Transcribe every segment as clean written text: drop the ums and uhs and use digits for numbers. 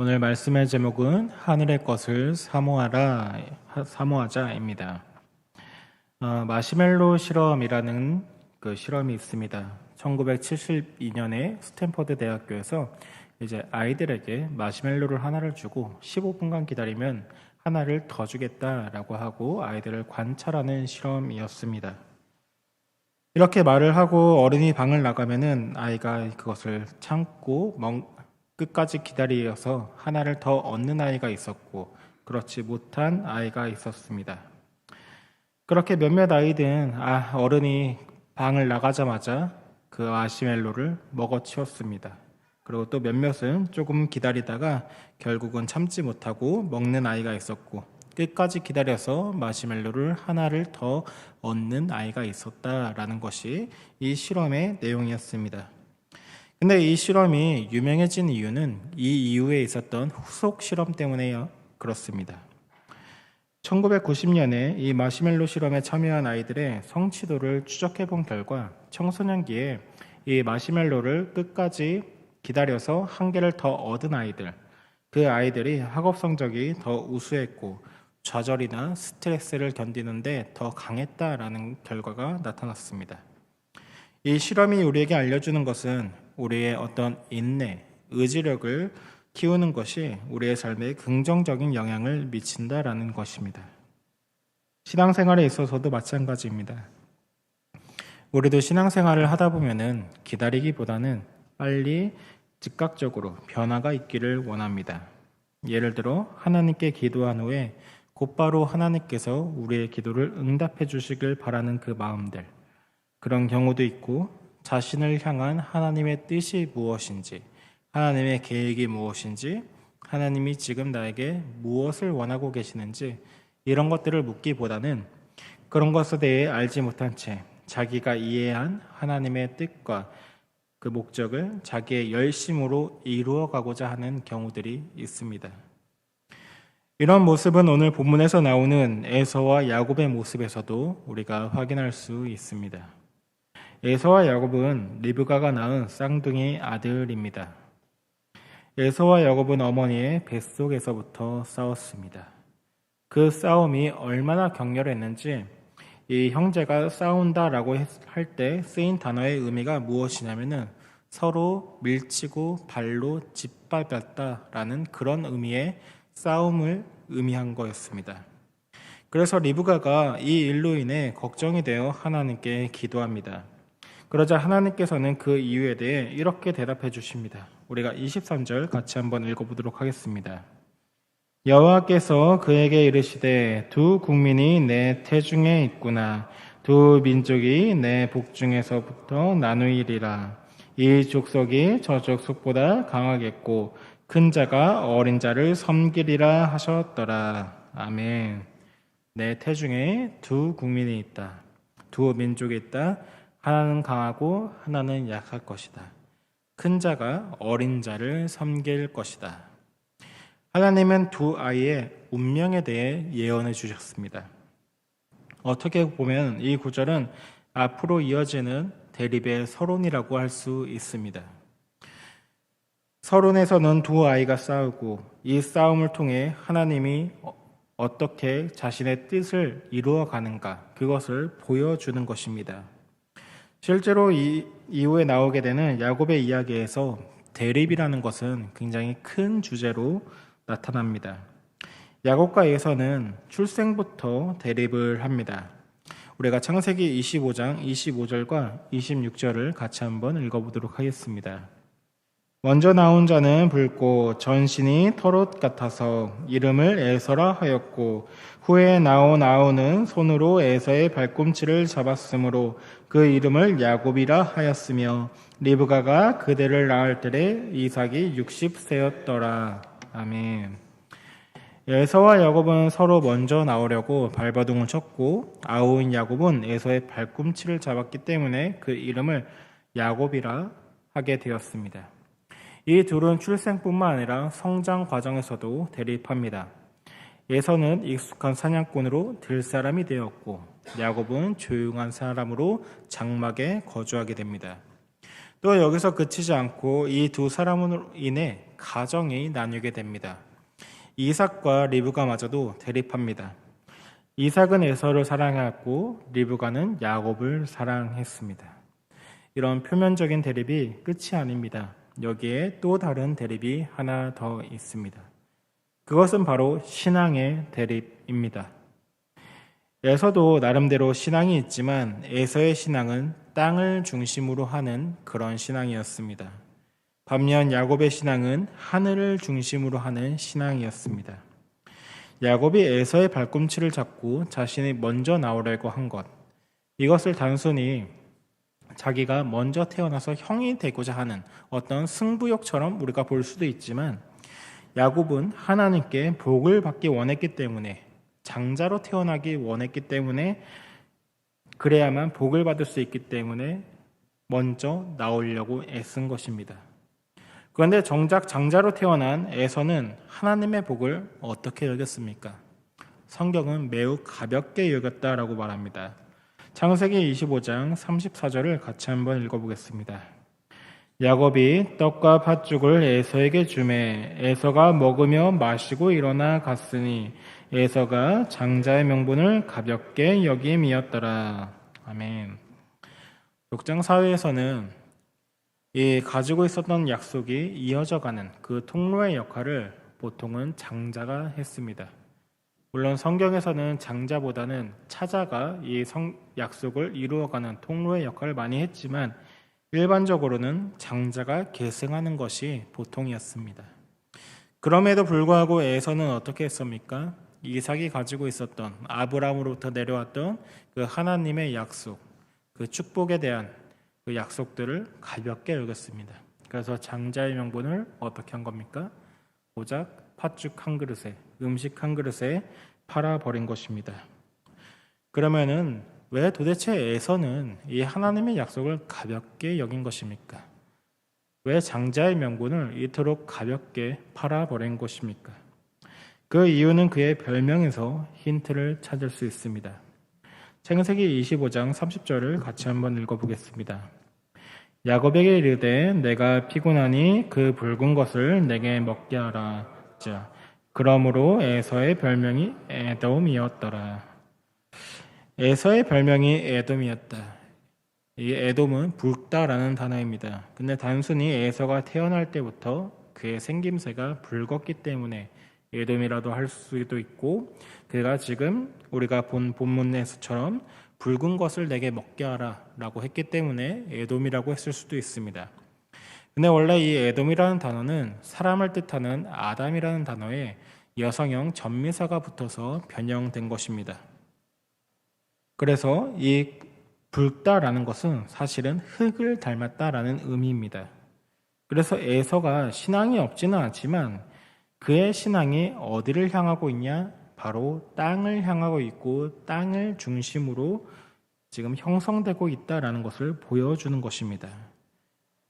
오늘 말씀의 제목은 하늘의 것을 사모하자입니다. 마시멜로 실험이라는 그 실험이 있습니다. 1972년에 스탠퍼드 대학교에서 이제 아이들에게 마시멜로를 하나를 주고 15분간 기다리면 하나를 더 주겠다라고 하고 아이들을 관찰하는 실험이었습니다. 이렇게 말을 하고 어른이 방을 나가면은 아이가 그것을 참고 끝까지 기다려서 하나를 더 얻는 아이가 있었고 그렇지 못한 아이가 있었습니다. 그렇게 몇몇 아이들은 어른이 방을 나가자마자 그 마시멜로를 먹어치웠습니다. 그리고 또 몇몇은 조금 기다리다가 결국은 참지 못하고 먹는 아이가 있었고 끝까지 기다려서 마시멜로를 하나를 더 얻는 아이가 있었다라는 것이 이 실험의 내용이었습니다. 근데 이 실험이 유명해진 이유는 이 이후에 있었던 후속 실험 때문에 그렇습니다. 1990년에 이 마시멜로 실험에 참여한 아이들의 성취도를 추적해 본 결과 청소년기에 이 마시멜로를 끝까지 기다려서 한 개를 더 얻은 아이들, 그 아이들이 학업 성적이 더 우수했고 좌절이나 스트레스를 견디는데 더 강했다라는 결과가 나타났습니다. 이 실험이 우리에게 알려주는 것은 우리의 어떤 인내, 의지력을 키우는 것이 우리의 삶에 긍정적인 영향을 미친다라는 것입니다. 신앙생활에 있어서도 마찬가지입니다. 우리도 신앙생활을 하다 보면은 기다리기보다는 빨리 즉각적으로 변화가 있기를 원합니다. 예를 들어 하나님께 기도한 후에 곧바로 하나님께서 우리의 기도를 응답해 주시길 바라는 그 마음들, 그런 경우도 있고 자신을 향한 하나님의 뜻이 무엇인지, 하나님의 계획이 무엇인지, 하나님이 지금 나에게 무엇을 원하고 계시는지 이런 것들을 묻기보다는 그런 것에 대해 알지 못한 채 자기가 이해한 하나님의 뜻과 그 목적을 자기의 열심으로 이루어가고자 하는 경우들이 있습니다. 이런 모습은 오늘 본문에서 나오는 에서와 야곱의 모습에서도 우리가 확인할 수 있습니다. 에서와 야곱은 리브가가 낳은 쌍둥이 아들입니다. 에서와 야곱은 어머니의 뱃속에서부터 싸웠습니다. 그 싸움이 얼마나 격렬했는지 이 형제가 싸운다라고 할 때 쓰인 단어의 의미가 무엇이냐면은 서로 밀치고 발로 짓밟았다라는 그런 의미의 싸움을 의미한 거였습니다. 그래서 리브가가 이 일로 인해 걱정이 되어 하나님께 기도합니다. 그러자 하나님께서는 그 이유에 대해 이렇게 대답해 주십니다. 우리가 23절 같이 한번 읽어보도록 하겠습니다. 여호와께서 그에게 이르시되 두 국민이 내 태중에 있구나. 두 민족이 내 복중에서부터 나누이리라. 이 족속이 저 족속보다 강하겠고 큰 자가 어린 자를 섬기리라 하셨더라. 아멘. 내 태중에 두 국민이 있다. 두 민족이 있다. 하나는 강하고 하나는 약할 것이다. 큰 자가 어린 자를 섬길 것이다. 하나님은 두 아이의 운명에 대해 예언해 주셨습니다. 어떻게 보면 이 구절은 앞으로 이어지는 대립의 서론이라고 할 수 있습니다. 서론에서는 두 아이가 싸우고 이 싸움을 통해 하나님이 어떻게 자신의 뜻을 이루어 가는가 그것을 보여주는 것입니다. 실제로 이 이후에 나오게 되는 야곱의 이야기에서 대립이라는 것은 굉장히 큰 주제로 나타납니다. 야곱과 에서는 출생부터 대립을 합니다. 우리가 창세기 25장 25절과 26절을 같이 한번 읽어보도록 하겠습니다. 먼저 나온 자는 붉고 전신이 털옷 같아서 이름을 에서라 하였고 후에 나온 아우는 손으로 에서의 발꿈치를 잡았으므로 그 이름을 야곱이라 하였으며 리브가가 그대를 낳을 때에 이삭이 60세였더라. 아멘. 에서와 야곱은 서로 먼저 나오려고 발버둥을 쳤고 아우인 야곱은 에서의 발꿈치를 잡았기 때문에 그 이름을 야곱이라 하게 되었습니다. 이 둘은 출생뿐만 아니라 성장 과정에서도 대립합니다. 에서는 익숙한 사냥꾼으로 들사람이 되었고 야곱은 조용한 사람으로 장막에 거주하게 됩니다. 또 여기서 그치지 않고 이 두 사람으로 인해 가정이 나뉘게 됩니다. 이삭과 리브가마저도 대립합니다. 이삭은 에서를 사랑했고 리브가는 야곱을 사랑했습니다. 이런 표면적인 대립이 끝이 아닙니다. 여기에 또 다른 대립이 하나 더 있습니다. 그것은 바로 신앙의 대립입니다. 에서도 나름대로 신앙이 있지만 에서의 신앙은 땅을 중심으로 하는 그런 신앙이었습니다. 반면 야곱의 신앙은 하늘을 중심으로 하는 신앙이었습니다. 야곱이 에서의 발꿈치를 잡고 자신이 먼저 나오려고 한 것, 이것을 단순히 자기가 먼저 태어나서 형이 되고자 하는 어떤 승부욕처럼 우리가 볼 수도 있지만, 야곱은 하나님께 복을 받기 원했기 때문에, 장자로 태어나기 원했기 때문에, 그래야만 복을 받을 수 있기 때문에 먼저 나오려고 애쓴 것입니다. 그런데 정작 장자로 태어난 에서는 하나님의 복을 어떻게 여겼습니까? 성경은 매우 가볍게 여겼다라고 말합니다. 창세기 25장 34절을 같이 한번 읽어보겠습니다. 야곱이 떡과 팥죽을 에서에게 주매 에서가 먹으며 마시고 일어나 갔으니 에서가 장자의 명분을 가볍게 여김이었더라. 아멘. 족장 사회에서는 이 가지고 있었던 약속이 이어져가는 그 통로의 역할을 보통은 장자가 했습니다. 물론 성경에서는 장자보다는 차자가 이 약속을 이루어가는 통로의 역할을 많이 했지만 일반적으로는 장자가 계승하는 것이 보통이었습니다. 그럼에도 불구하고 에서는 어떻게 했습니까? 이삭이 가지고 있었던 아브라함으로부터 내려왔던 그 하나님의 약속, 그 축복에 대한 그 약속들을 가볍게 여겼습니다. 그래서 장자의 명분을 어떻게 한 겁니까? 고작 팥죽 한 그릇에, 음식 한 그릇에 팔아버린 것입니다. 그러면은 왜 도대체 에서는 이 하나님의 약속을 가볍게 여긴 것입니까? 왜 장자의 명분을 이토록 가볍게 팔아버린 것입니까? 그 이유는 그의 별명에서 힌트를 찾을 수 있습니다. 창세기 25장 30절을 같이 한번 읽어보겠습니다. 야곱에게 이르되 내가 피곤하니 그 붉은 것을 내게 먹게 하라. 자, 그러므로 에서의 별명이 에돔이었더라. 에서의 별명이 에돔이었다. 이 에돔은 붉다라는 단어입니다. 근데 단순히 에서가 태어날 때부터 그의 생김새가 붉었기 때문에 에돔이라도 할 수도 있고, 그가 지금 우리가 본 본문에서처럼 붉은 것을 내게 먹게 하라 라고 했기 때문에 에돔이라고 했을 수도 있습니다. 근데 원래 이 에돔이라는 단어는 사람을 뜻하는 아담이라는 단어에 여성형 전미사가 붙어서 변형된 것입니다. 그래서 이 붉다라는 것은 사실은 흙을 닮았다라는 의미입니다. 그래서 에서가 신앙이 없지는 않지만 그의 신앙이 어디를 향하고 있냐? 바로 땅을 향하고 있고 땅을 중심으로 지금 형성되고 있다라는 것을 보여주는 것입니다.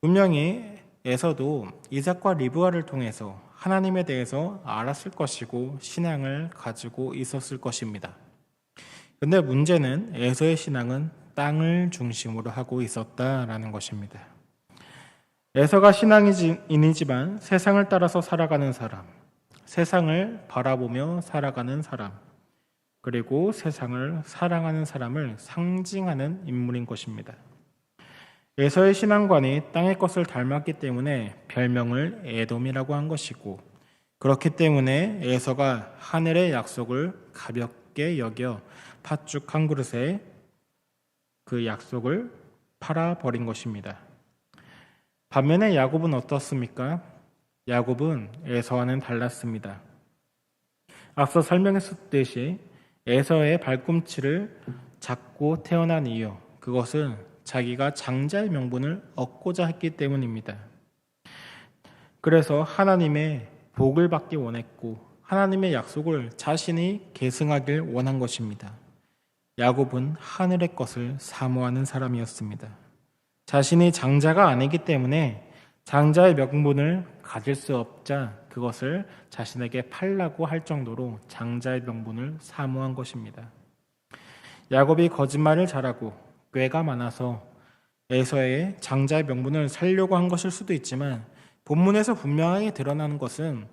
분명히 에서도 이삭과 리브가를 통해서 하나님에 대해서 알았을 것이고 신앙을 가지고 있었을 것입니다. 그런데 문제는 에서의 신앙은 땅을 중심으로 하고 있었다라는 것입니다. 에서가 신앙인이지만 세상을 따라서 살아가는 사람, 세상을 바라보며 살아가는 사람, 그리고 세상을 사랑하는 사람을 상징하는 인물인 것입니다. 에서의 신앙관이 땅의 것을 닮았기 때문에 별명을 에돔이라고 한 것이고, 그렇기 때문에 에서가 하늘의 약속을 가볍게 여겨 팥죽 한 그릇에 그 약속을 팔아버린 것입니다. 반면에 야곱은 어떻습니까? 야곱은 에서와는 달랐습니다. 앞서 설명했듯이 에서의 발꿈치를 잡고 태어난 이유, 그것은 자기가 장자의 명분을 얻고자 했기 때문입니다. 그래서 하나님의 복을 받기 원했고 하나님의 약속을 자신이 계승하길 원한 것입니다. 야곱은 하늘의 것을 사모하는 사람이었습니다. 자신이 장자가 아니기 때문에 장자의 명분을 가질 수 없자 그것을 자신에게 팔라고 할 정도로 장자의 명분을 사모한 것입니다. 야곱이 거짓말을 잘하고 꾀가 많아서 에서의 장자의 명분을 살려고 한 것일 수도 있지만 본문에서 분명하게 드러나는 것은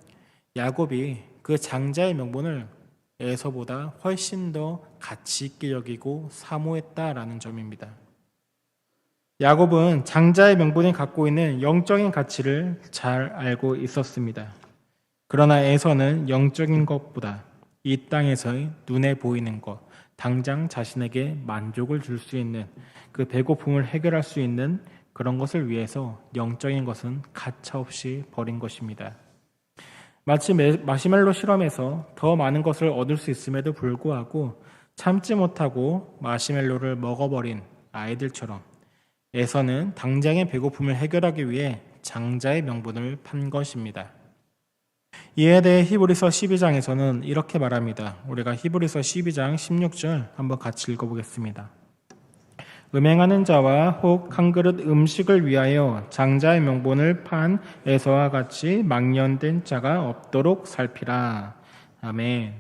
야곱이 그 장자의 명분을 에서보다 훨씬 더 가치 있게 여기고 사모했다라는 점입니다. 야곱은 장자의 명분이 갖고 있는 영적인 가치를 잘 알고 있었습니다. 그러나 에서는 영적인 것보다 이 땅에서의 눈에 보이는 것, 당장 자신에게 만족을 줄 수 있는 그 배고픔을 해결할 수 있는 그런 것을 위해서 영적인 것은 가차없이 버린 것입니다. 마치 마시멜로 실험에서 더 많은 것을 얻을 수 있음에도 불구하고 참지 못하고 마시멜로를 먹어버린 아이들처럼 에서는 당장의 배고픔을 해결하기 위해 장자의 명분을 판 것입니다. 이에 대해 히브리서 12장에서는 이렇게 말합니다. 우리가 히브리서 12장 16절 한번 같이 읽어보겠습니다. 음행하는 자와 혹 한 그릇 음식을 위하여 장자의 명분을 판 에서와 같이 망령된 자가 없도록 살피라. 아멘.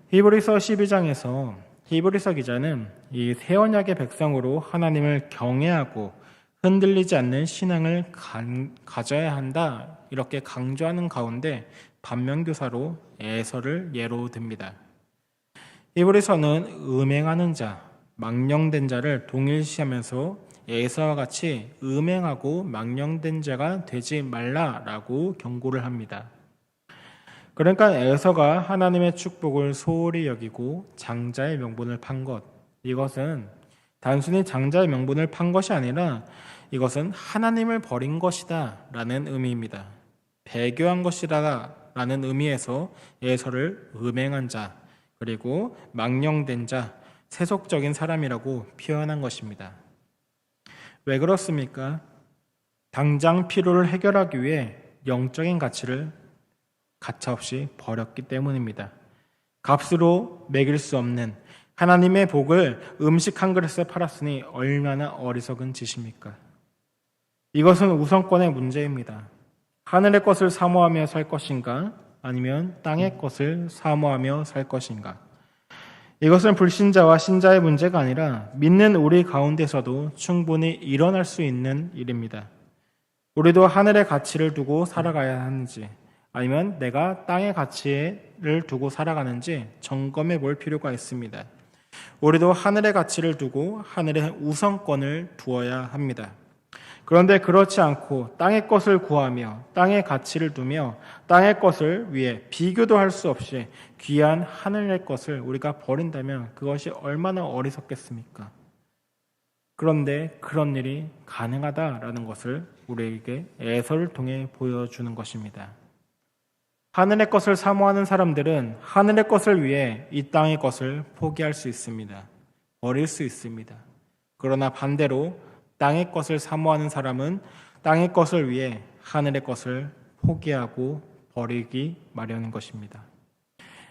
히브리서 12장에서 히브리서 기자는 이 새 언약의 백성으로 하나님을 경외하고 흔들리지 않는 신앙을 가져야 한다 이렇게 강조하는 가운데 반면교사로 에서를 예로 듭니다. 히브리서는 음행하는 자, 망령된 자를 동일시하면서 에서와 같이 음행하고 망령된 자가 되지 말라라고 경고를 합니다. 그러니까 에서가 하나님의 축복을 소홀히 여기고 장자의 명분을 판 것, 이것은 단순히 장자의 명분을 판 것이 아니라 이것은 하나님을 버린 것이다 라는 의미입니다. 배교한 것이다 라는 의미에서 에서를 음행한 자, 그리고 망령된 자, 세속적인 사람이라고 표현한 것입니다. 왜 그렇습니까? 당장 필요를 해결하기 위해 영적인 가치를 가차없이 버렸기 때문입니다. 값으로 매길 수 없는 하나님의 복을 음식 한 그릇에 팔았으니 얼마나 어리석은 짓입니까? 이것은 우선권의 문제입니다. 하늘의 것을 사모하며 살 것인가? 아니면 땅의 것을 사모하며 살 것인가? 이것은 불신자와 신자의 문제가 아니라 믿는 우리 가운데서도 충분히 일어날 수 있는 일입니다. 우리도 하늘의 가치를 두고 살아가야 하는지 아니면 내가 땅의 가치를 두고 살아가는지 점검해 볼 필요가 있습니다. 우리도 하늘의 가치를 두고 하늘의 우선권을 두어야 합니다. 그런데 그렇지 않고 땅의 것을 구하며 땅의 가치를 두며 땅의 것을 위해 비교도 할 수 없이 귀한 하늘의 것을 우리가 버린다면 그것이 얼마나 어리석겠습니까? 그런데 그런 일이 가능하다라는 것을 우리에게 에서를 통해 보여주는 것입니다. 하늘의 것을 사모하는 사람들은 하늘의 것을 위해 이 땅의 것을 포기할 수 있습니다. 버릴 수 있습니다. 그러나 반대로 땅의 것을 사모하는 사람은 땅의 것을 위해 하늘의 것을 포기하고 버리기 마련인 것입니다.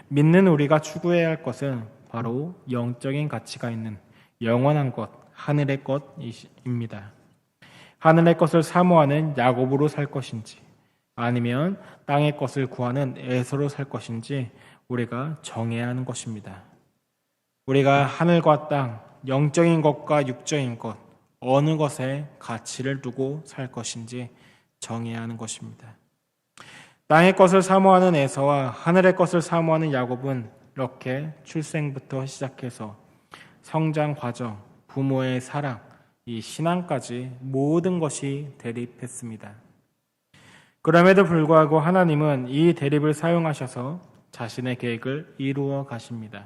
믿는 우리가 추구해야 할 것은 바로 영적인 가치가 있는 영원한 것, 하늘의 것입니다. 하늘의 것을 사모하는 야곱으로 살 것인지 아니면 땅의 것을 구하는 에서로 살 것인지 우리가 정해야 하는 것입니다. 우리가 하늘과 땅, 영적인 것과 육적인 것, 어느 것에 가치를 두고 살 것인지 정해야 하는 것입니다. 땅의 것을 사모하는 에서와 하늘의 것을 사모하는 야곱은 이렇게 출생부터 시작해서 성장 과정, 부모의 사랑, 이 신앙까지 모든 것이 대립했습니다. 그럼에도 불구하고 하나님은 이 대립을 사용하셔서 자신의 계획을 이루어 가십니다.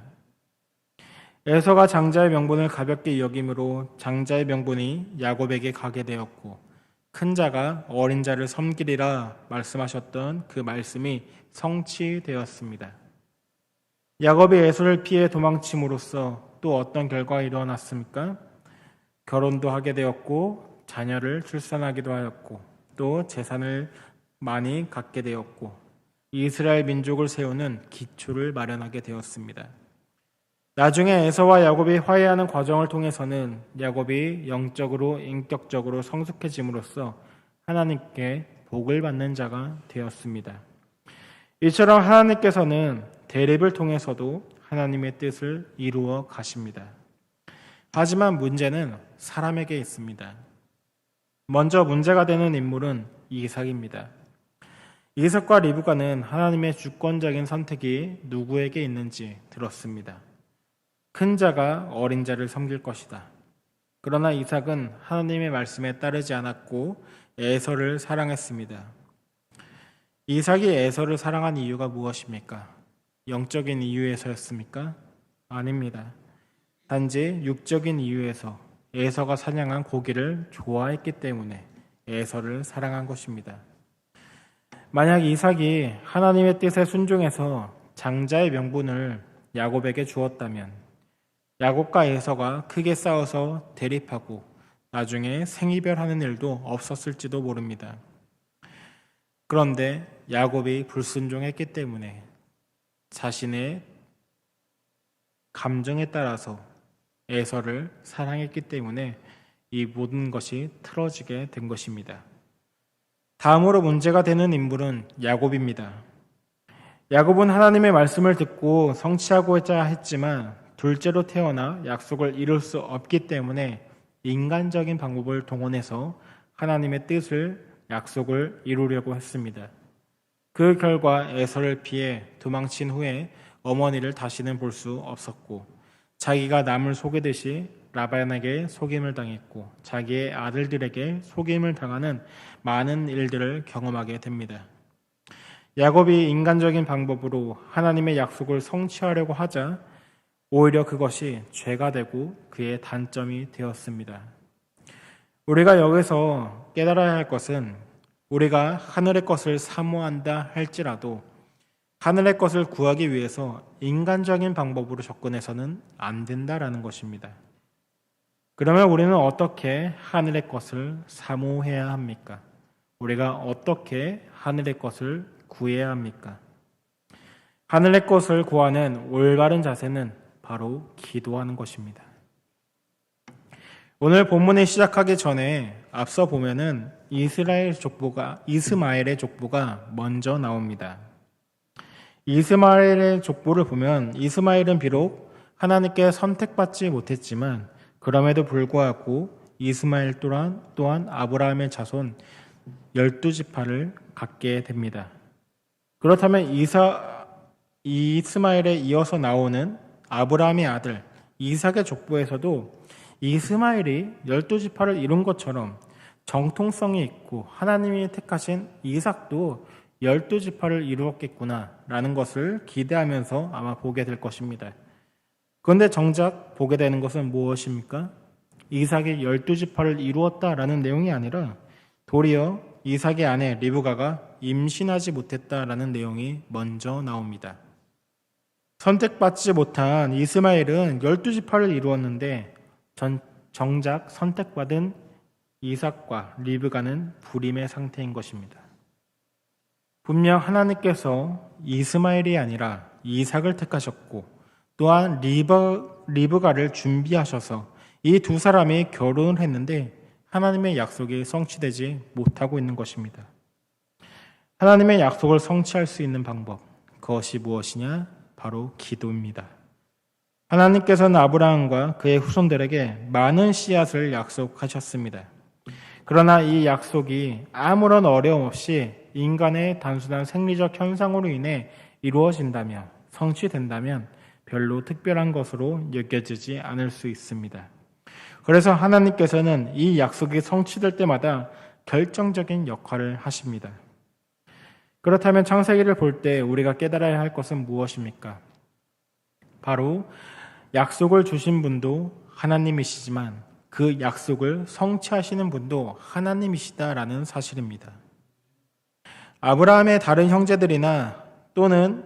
에서가 장자의 명분을 가볍게 여김으로 장자의 명분이 야곱에게 가게 되었고 큰 자가 어린 자를 섬기리라 말씀하셨던 그 말씀이 성취되었습니다. 야곱이 에서를 피해 도망침으로써 또 어떤 결과가 일어났습니까? 결혼도 하게 되었고 자녀를 출산하기도 하였고 또 재산을 많이 갖게 되었고 이스라엘 민족을 세우는 기초를 마련하게 되었습니다. 나중에 에서와 야곱이 화해하는 과정을 통해서는 야곱이 영적으로 인격적으로 성숙해짐으로써 하나님께 복을 받는 자가 되었습니다. 이처럼 하나님께서는 대립을 통해서도 하나님의 뜻을 이루어 가십니다. 하지만 문제는 사람에게 있습니다. 먼저 문제가 되는 인물은 이삭입니다. 이삭과 리브가는 하나님의 주권적인 선택이 누구에게 있는지 들었습니다. 큰 자가 어린 자를 섬길 것이다. 그러나 이삭은 하나님의 말씀에 따르지 않았고 에서를 사랑했습니다. 이삭이 에서를 사랑한 이유가 무엇입니까? 영적인 이유에서였습니까? 아닙니다. 단지 육적인 이유에서 에서가 사냥한 고기를 좋아했기 때문에 에서를 사랑한 것입니다. 만약 이삭이 하나님의 뜻에 순종해서 장자의 명분을 야곱에게 주었다면 야곱과 에서가 크게 싸워서 대립하고 나중에 생이별하는 일도 없었을지도 모릅니다. 그런데 야곱이 불순종했기 때문에 자신의 감정에 따라서 에서를 사랑했기 때문에 이 모든 것이 틀어지게 된 것입니다. 다음으로 문제가 되는 인물은 야곱입니다. 야곱은 하나님의 말씀을 듣고 성취하고자 했지만 둘째로 태어나 약속을 이룰 수 없기 때문에 인간적인 방법을 동원해서 하나님의 뜻을 약속을 이루려고 했습니다. 그 결과 에서를 피해 도망친 후에 어머니를 다시는 볼 수 없었고 자기가 남을 속이듯이 라반에게 속임을 당했고 자기의 아들들에게 속임을 당하는 많은 일들을 경험하게 됩니다. 야곱이 인간적인 방법으로 하나님의 약속을 성취하려고 하자 오히려 그것이 죄가 되고 그의 단점이 되었습니다. 우리가 여기서 깨달아야 할 것은 우리가 하늘의 것을 사모한다 할지라도 하늘의 것을 구하기 위해서 인간적인 방법으로 접근해서는 안 된다라는 것입니다. 그러면 우리는 어떻게 하늘의 것을 사모해야 합니까? 우리가 어떻게 하늘의 것을 구해야 합니까? 하늘의 것을 구하는 올바른 자세는 바로 기도하는 것입니다. 오늘 본문을 시작하기 전에 앞서 보면은 이스마엘의 족보가 먼저 나옵니다. 이스마엘의 족보를 보면 이스마엘은 비록 하나님께 선택받지 못했지만 그럼에도 불구하고 이스마엘 또한 아브라함의 자손 12지파를 갖게 됩니다. 그렇다면 이스마엘에 이어서 나오는 아브라함의 아들 이삭의 족보에서도 이스마엘이 12지파를 이룬 것처럼 정통성이 있고 하나님이 택하신 이삭도 12지파를 이루었겠구나라는 것을 기대하면서 아마 보게 될 것입니다. 그런데 정작 보게 되는 것은 무엇입니까? 이삭이 12지파를 이루었다라는 내용이 아니라 도리어 이삭의 아내 리브가가 임신하지 못했다라는 내용이 먼저 나옵니다. 선택받지 못한 이스마엘은 12지파를 이루었는데 정작 선택받은 이삭과 리브가는 불임의 상태인 것입니다. 분명 하나님께서 이스마엘이 아니라 이삭을 택하셨고 또한 리브가를 준비하셔서 이 두 사람이 결혼을 했는데 하나님의 약속이 성취되지 못하고 있는 것입니다. 하나님의 약속을 성취할 수 있는 방법, 그것이 무엇이냐? 바로 기도입니다. 하나님께서는 아브라함과 그의 후손들에게 많은 씨앗을 약속하셨습니다. 그러나 이 약속이 아무런 어려움 없이 인간의 단순한 생리적 현상으로 인해 이루어진다면, 성취된다면 별로 특별한 것으로 여겨지지 않을 수 있습니다. 그래서 하나님께서는 이 약속이 성취될 때마다 결정적인 역할을 하십니다. 그렇다면 창세기를 볼 때 우리가 깨달아야 할 것은 무엇입니까? 바로 약속을 주신 분도 하나님이시지만 그 약속을 성취하시는 분도 하나님이시다라는 사실입니다. 아브라함의 다른 형제들이나 또는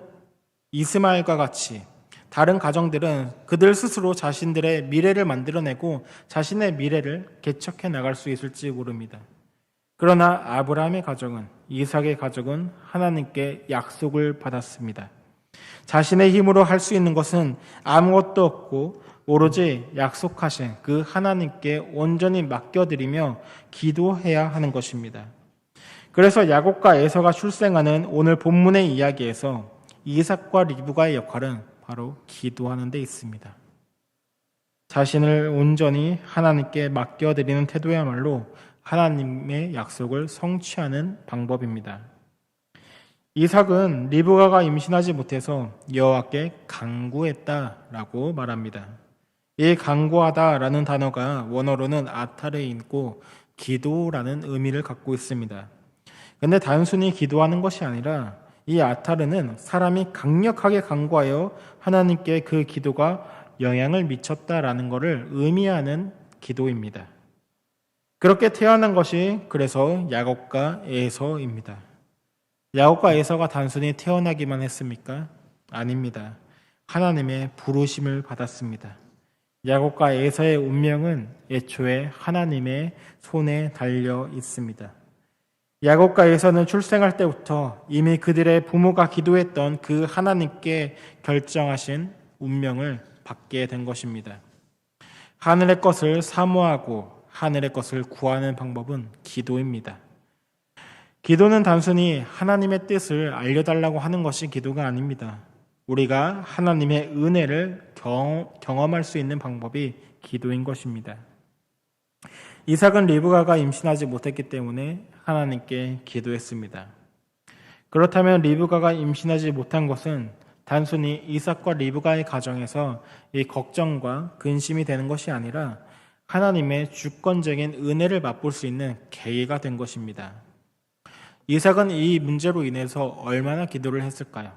이스마엘과 같이 다른 가정들은 그들 스스로 자신들의 미래를 만들어내고 자신의 미래를 개척해 나갈 수 있을지 모릅니다. 그러나 아브라함의 가정은, 이삭의 가족은 하나님께 약속을 받았습니다. 자신의 힘으로 할 수 있는 것은 아무것도 없고 오로지 약속하신 그 하나님께 온전히 맡겨드리며 기도해야 하는 것입니다. 그래서 야곱과 에서가 출생하는 오늘 본문의 이야기에서 이삭과 리브가의 역할은 바로 기도하는 데 있습니다. 자신을 온전히 하나님께 맡겨드리는 태도야말로 하나님의 약속을 성취하는 방법입니다. 이삭은 리브가가 임신하지 못해서 여호와께 간구했다라고 말합니다. 이 간구하다라는 단어가 원어로는 아타르에 있고 기도라는 의미를 갖고 있습니다. 근데 단순히 기도하는 것이 아니라 이 아타르는 사람이 강력하게 간구하여 하나님께 그 기도가 영향을 미쳤다라는 것을 의미하는 기도입니다. 그렇게 태어난 것이 그래서 야곱과 에서입니다. 야곱과 에서가 단순히 태어나기만 했습니까? 아닙니다. 하나님의 부르심을 받았습니다. 야곱과 에서의 운명은 애초에 하나님의 손에 달려 있습니다. 야곱과 에서는 출생할 때부터 이미 그들의 부모가 기도했던 그 하나님께 결정하신 운명을 받게 된 것입니다. 하늘의 것을 사모하고 하늘의 것을 구하는 방법은 기도입니다. 기도는 단순히 하나님의 뜻을 알려달라고 하는 것이 기도가 아닙니다. 우리가 하나님의 은혜를 경험할 수 있는 방법이 기도인 것입니다. 이삭은 리브가가 임신하지 못했기 때문에 하나님께 기도했습니다. 그렇다면 리브가가 임신하지 못한 것은 단순히 이삭과 리브가의 가정에서 이 걱정과 근심이 되는 것이 아니라 하나님의 주권적인 은혜를 맛볼 수 있는 계기가 된 것입니다. 이삭은 이 문제로 인해서 얼마나 기도를 했을까요?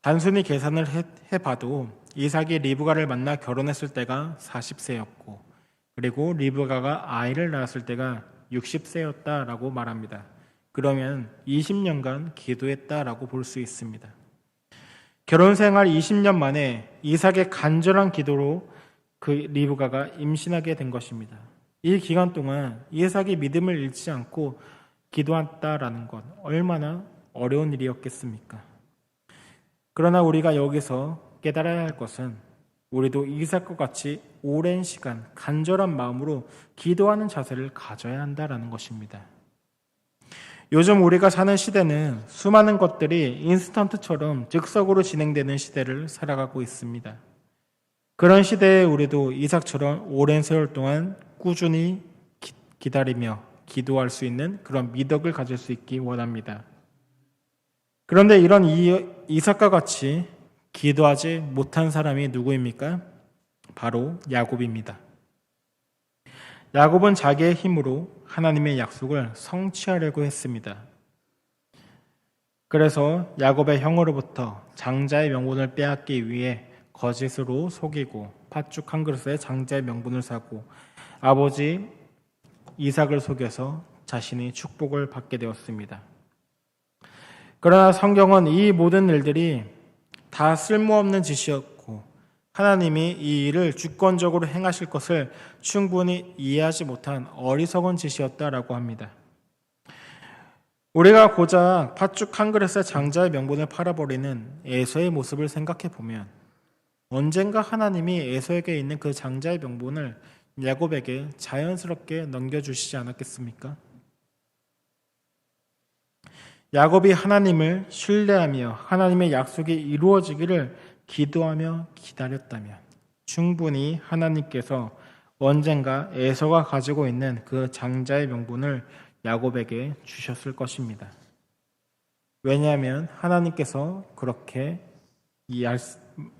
단순히 계산을 해봐도 이삭이 리브가를 만나 결혼했을 때가 40세였고 그리고 리브가가 아이를 낳았을 때가 60세였다라고 말합니다. 그러면 20년간 기도했다라고 볼 수 있습니다. 결혼 생활 20년 만에 이삭의 간절한 기도로 그 리브가가 임신하게 된 것입니다. 이 기간 동안 이삭이 믿음을 잃지 않고 기도했다라는 것 얼마나 어려운 일이었겠습니까? 그러나 우리가 여기서 깨달아야 할 것은 우리도 이삭과 같이 오랜 시간 간절한 마음으로 기도하는 자세를 가져야 한다라는 것입니다. 요즘 우리가 사는 시대는 수많은 것들이 인스턴트처럼 즉석으로 진행되는 시대를 살아가고 있습니다. 그런 시대에 우리도 이삭처럼 오랜 세월 동안 꾸준히 기다리며 기도할 수 있는 그런 미덕을 가질 수 있기 원합니다. 그런데 이런 이삭과 같이 기도하지 못한 사람이 누구입니까? 바로 야곱입니다. 야곱은 자기의 힘으로 하나님의 약속을 성취하려고 했습니다. 그래서 야곱의 형으로부터 장자의 명분을 빼앗기 위해 거짓으로 속이고 팥죽 한 그릇에 장자의 명분을 사고 아버지 이삭을 속여서 자신이 축복을 받게 되었습니다. 그러나 성경은 이 모든 일들이 다 쓸모없는 짓이었고 하나님이 이 일을 주권적으로 행하실 것을 충분히 이해하지 못한 어리석은 짓이었다라고 합니다. 우리가 고작 팥죽 한 그릇에 장자의 명분을 팔아버리는 에서의 모습을 생각해 보면 언젠가 하나님이 에서에게 있는 그 장자의 명분을 야곱에게 자연스럽게 넘겨주시지 않았겠습니까? 야곱이 하나님을 신뢰하며 하나님의 약속이 이루어지기를 기도하며 기다렸다면 충분히 하나님께서 언젠가 에서가 가지고 있는 그 장자의 명분을 야곱에게 주셨을 것입니다. 왜냐하면 하나님께서 그렇게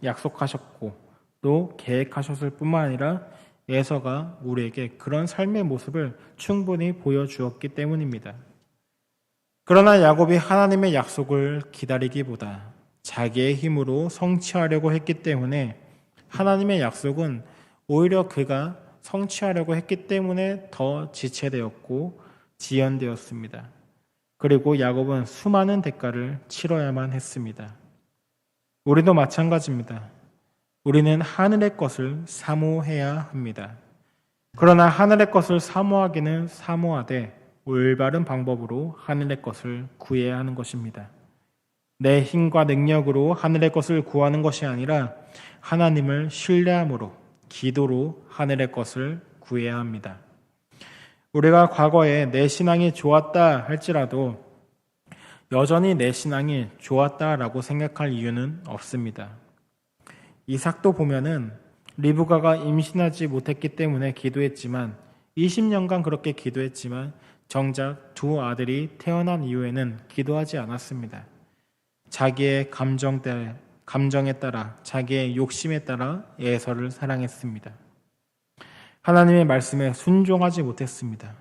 약속하셨고 또 계획하셨을 뿐만 아니라 에서가 우리에게 그런 삶의 모습을 충분히 보여주었기 때문입니다. 그러나 야곱이 하나님의 약속을 기다리기보다 자기의 힘으로 성취하려고 했기 때문에 하나님의 약속은 오히려 그가 성취하려고 했기 때문에 더 지체되었고 지연되었습니다. 그리고 야곱은 수많은 대가를 치러야만 했습니다. 우리도 마찬가지입니다. 우리는 하늘의 것을 사모해야 합니다. 그러나 하늘의 것을 사모하기는 사모하되 올바른 방법으로 하늘의 것을 구해야 하는 것입니다. 내 힘과 능력으로 하늘의 것을 구하는 것이 아니라 하나님을 신뢰함으로 기도로 하늘의 것을 구해야 합니다. 우리가 과거에 내 신앙이 좋았다 할지라도 여전히 내 신앙이 좋았다라고 생각할 이유는 없습니다. 이삭도 보면은 리브가가 임신하지 못했기 때문에 기도했지만 20년간 그렇게 기도했지만 정작 두 아들이 태어난 이후에는 기도하지 않았습니다. 자기의 감정에 따라 자기의 욕심에 따라 에서를 사랑했습니다. 하나님의 말씀에 순종하지 못했습니다.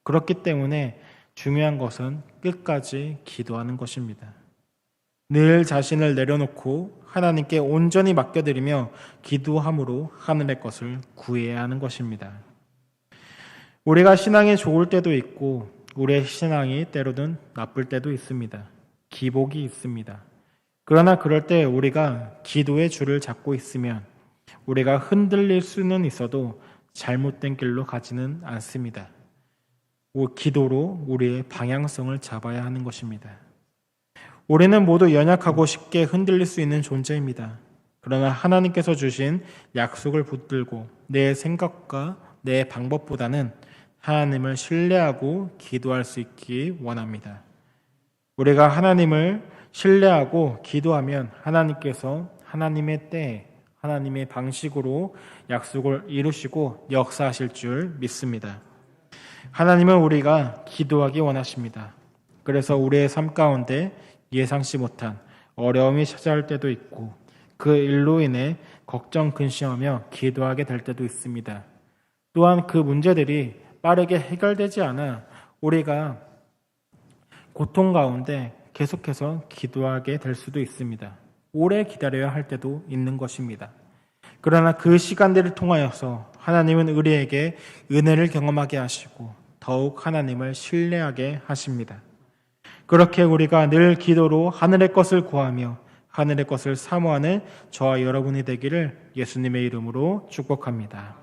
그렇기 때문에 중요한 것은 끝까지 기도하는 것입니다. 늘 자신을 내려놓고 하나님께 온전히 맡겨드리며 기도함으로 하늘의 것을 구해야 하는 것입니다. 우리가 신앙이 좋을 때도 있고 우리의 신앙이 때로는 나쁠 때도 있습니다. 기복이 있습니다. 그러나 그럴 때 우리가 기도의 줄을 잡고 있으면 우리가 흔들릴 수는 있어도 잘못된 길로 가지는 않습니다. 기도로 우리의 방향성을 잡아야 하는 것입니다. 우리는 모두 연약하고 쉽게 흔들릴 수 있는 존재입니다. 그러나 하나님께서 주신 약속을 붙들고 내 생각과 내 방법보다는 하나님을 신뢰하고 기도할 수 있기 원합니다. 우리가 하나님을 신뢰하고 기도하면 하나님께서 하나님의 때에 하나님의 방식으로 약속을 이루시고 역사하실 줄 믿습니다. 하나님은 우리가 기도하기 원하십니다. 그래서 우리의 삶 가운데 예상치 못한 어려움이 찾아올 때도 있고 그 일로 인해 걱정 근심하며 기도하게 될 때도 있습니다. 또한 그 문제들이 빠르게 해결되지 않아 우리가 고통 가운데 계속해서 기도하게 될 수도 있습니다. 오래 기다려야 할 때도 있는 것입니다. 그러나 그 시간들을 통하여서 하나님은 우리에게 은혜를 경험하게 하시고 더욱 하나님을 신뢰하게 하십니다. 그렇게 우리가 늘 기도로 하늘의 것을 구하며 하늘의 것을 사모하는 저와 여러분이 되기를 예수님의 이름으로 축복합니다.